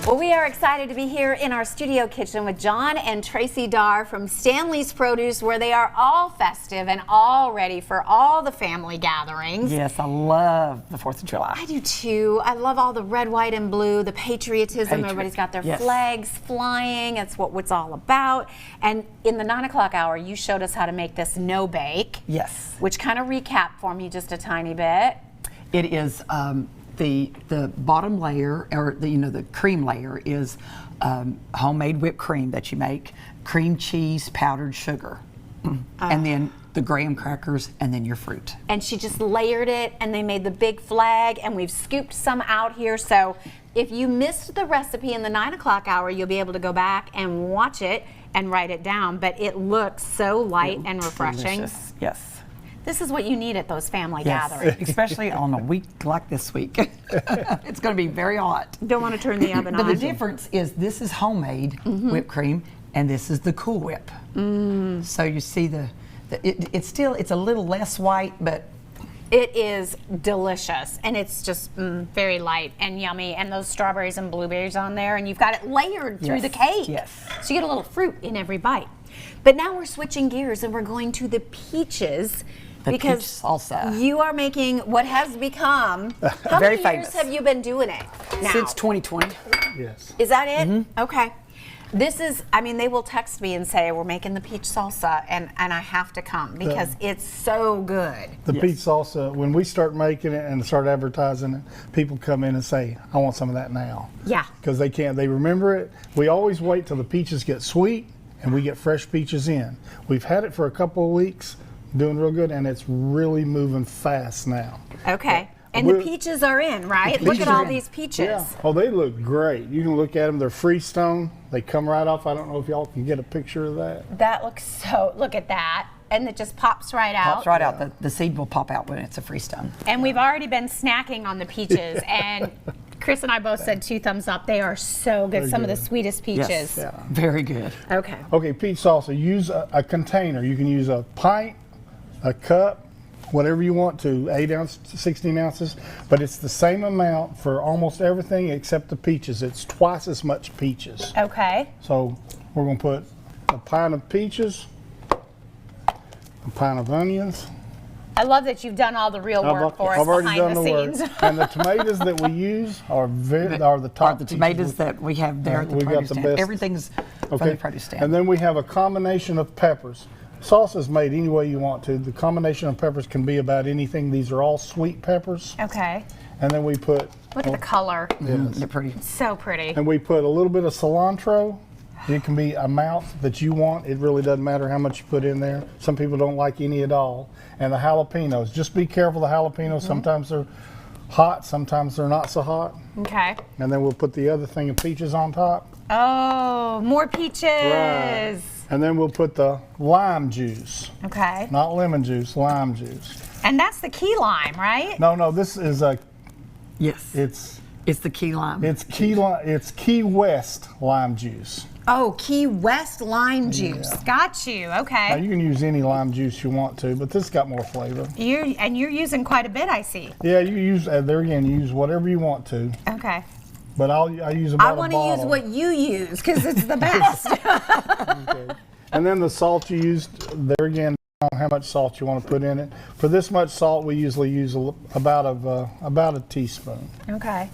Well, we are excited to be here in our studio kitchen with John and Tracy Darr from Stanley's Produce, where they are all festive and all ready for all the family gatherings. Yes, I love the 4th of July. I do too. I love all the red, white, and blue, the patriotism. Everybody's got their flags flying. It's what it's all about. And in the 9 o'clock hour, you showed us how to make this no-bake. Yes. Which kind of recap for me just a tiny bit. It is the bottom layer, or the cream layer, is homemade whipped cream that you make, cream cheese, powdered sugar, and then the graham crackers, and then your fruit. And she just layered it, and they made the big flag, and we've scooped some out here. So if you missed the recipe in the 9 o'clock hour, you'll be able to go back and watch it and write it down. But it looks so light and refreshing. Delicious. Yes. This is what you need at those family gatherings. Especially on a week like this week. It's going to be very hot. Don't want to turn the oven on. But the difference is this is homemade whipped cream, and this is the Cool Whip. So you see it's a little less white, but it is delicious, and it's just very light and yummy, and those strawberries and blueberries on there, and you've got it layered through the cake. Yes. So you get a little fruit in every bite. But now we're switching gears, and we're going to the peaches. Because Peach Salsa. You are making what has become, how very many famous. years have you been doing it now? Since 2020. Yes. Is that it? Okay. This is, I mean, they will text me and say, we're making the peach salsa, and I have to come because it's so good. The peach salsa, when we start making it and start advertising it, people come in and say, I want some of that now. Yeah. Because they remember it. We always wait till the peaches get sweet and we get fresh peaches in. We've had it for a couple of weeks, doing real good, and it's really moving fast now. Okay. And the peaches are in, right? Look at all these peaches. Yeah. Oh, they look great. You can look at them. They're freestone. They come right off. I don't know if y'all can get a picture of that. That looks so, look at that. And it just pops right out. Pops right out. The seed will pop out when it's a freestone. And we've already been snacking on the peaches. And Chris and I both said 2 thumbs up. They are so good. Some of the sweetest peaches. Yes. Yeah. Very good. Okay. Okay, peach salsa. Use a container. You can use a pint, a cup, whatever you want to, 8 ounces to 16 ounces, but it's the same amount for almost everything except the peaches. It's twice as much peaches. Okay. So we're going to put a pint of peaches, a pint of onions. I love that you've done all the real work for us behind the scenes. And the tomatoes that we use are the top the tomatoes that we have there at the produce stand. Everything's from the produce stand. And then we have a combination of peppers. Salsa is made any way you want to. The combination of peppers can be about anything. These are all sweet peppers. Okay. And then we put... Look at the color. Yes. They're pretty. It's so pretty. And we put a little bit of cilantro. It can be amount that you want. It really doesn't matter how much you put in there. Some people don't like any at all. And the jalapenos. Just be careful of the jalapenos. Sometimes they're hot. Sometimes they're not so hot. Okay. And then we'll put the other thing of peaches on top. Oh, more peaches. Right. And then we'll put the lime juice. Okay. Not lemon juice, lime juice. And that's the key lime, right? No, this is a... Yes. It's the key lime. It's Key West lime juice. Oh, Key West lime juice. Yeah. Got you. Okay. Now you can use any lime juice you want to, but this got more flavor. You're using quite a bit, I see. Yeah, you use there again. You use whatever you want to. Okay. But I use about a bottle. I want to use what you use because it's the best. Okay. And then the salt you used there again. On how much salt you want to put in it. For this much salt, we usually use about a teaspoon. Okay.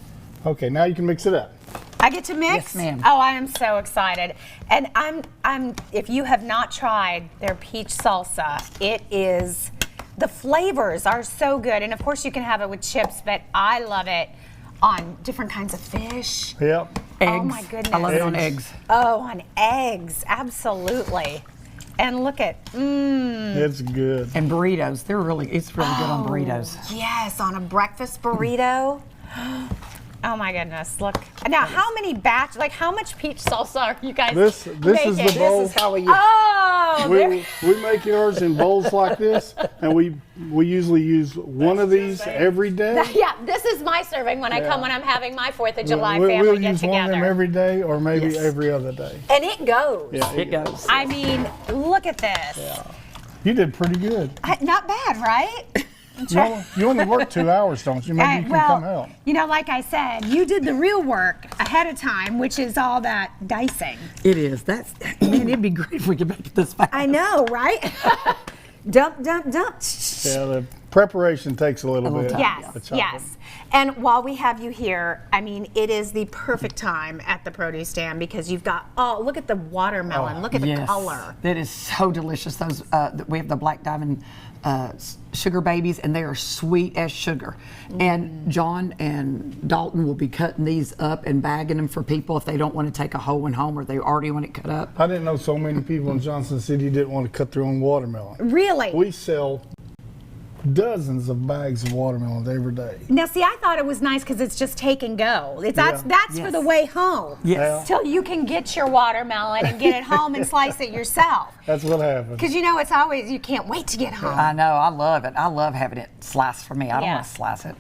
Okay. Now you can mix it up. I get to mix? Yes, ma'am. Oh, I am so excited. And I'm if you have not tried their peach salsa, the flavors are so good. And of course you can have it with chips, but I love it on different kinds of fish. Yep. Eggs. Oh my goodness. I love it on eggs. Oh, on eggs, absolutely. And look at, It's good. And burritos, it's really good on burritos. Yes, on a breakfast burrito. Oh my goodness, look. Now, how many how much peach salsa are you guys This making? is the bowl. This is how we use we make ours in bowls like this, and we usually use one of these every day. Yeah, this is my serving when I come when I'm having my 4th of July family we'll get use together. one of them every day or maybe every other day. And it goes. Yeah, It goes. I mean, look at this. Yeah. You did pretty good. Not bad, right? You only work 2 hours, don't you? Maybe you can come help. You know, like I said, you did the real work ahead of time, which is all that dicing. It is. Man, it'd be great if we could make it this fast. I know, right? Dump, dump, dump. Yeah, the preparation takes a little bit. time. Yes, the chopping. yes. And while we have you here, I mean, it is the perfect time at the produce stand because you've got, look at the watermelon. Look at the color. That is so delicious. Those we have the Black Diamond sugar babies, and they are sweet as sugar. And John and Dalton will be cutting these up and bagging them for people if they don't want to take a whole one home or they already want it cut up. I didn't know so many people in Johnson City didn't want to cut their own watermelon. Really? We sell dozens of bags of watermelons every day. Now, see, I thought it was nice because it's just take and go. That's for the way home. Yes. Till you can get your watermelon and get it home and slice it yourself. That's what happens. Because you know, it's always, you can't wait to get home. I know. I love it. I love having it sliced for me. I don't want to slice it.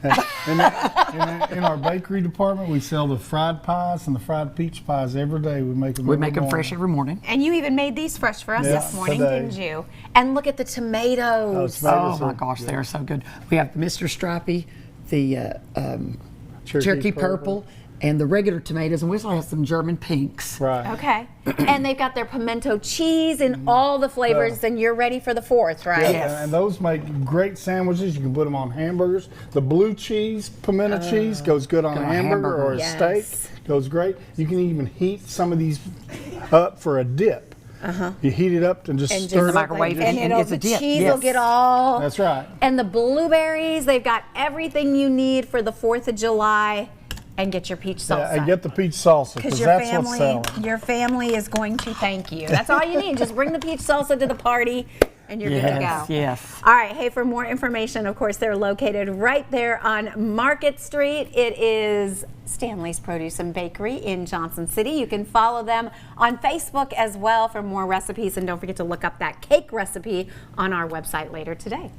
In our bakery department, we sell the fried pies and the fried peach pies every day. We make them. We make them fresh every morning. And you even made these fresh for us this morning, didn't you? And look at the tomatoes. Oh my gosh, they are so good. We have Mr. Stripey, the Cherokee Purple, and the regular tomatoes, and we also have some German pinks. Right. Okay. And they've got their pimento cheese and all the flavors, and you're ready for the 4th, right? Yeah, Yes. and those make great sandwiches. You can put them on hamburgers. The blue cheese, pimento cheese, goes good on a hamburger or a steak. Goes great. You can even heat some of these up for a dip. You heat it up and just stir it the microwave And it's a the dip. cheese will get all. That's right. And the blueberries, they've got everything you need for the 4th of July. And get your peach salsa. Yeah, and get the peach salsa because that's what's selling. Your family is going to thank you. That's all you need. Just bring the peach salsa to the party, and you're good to go. Yes. All right. Hey, for more information, of course, they're located right there on Market Street. It is Stanley's Produce and Bakery in Johnson City. You can follow them on Facebook as well for more recipes, and don't forget to look up that cake recipe on our website later today.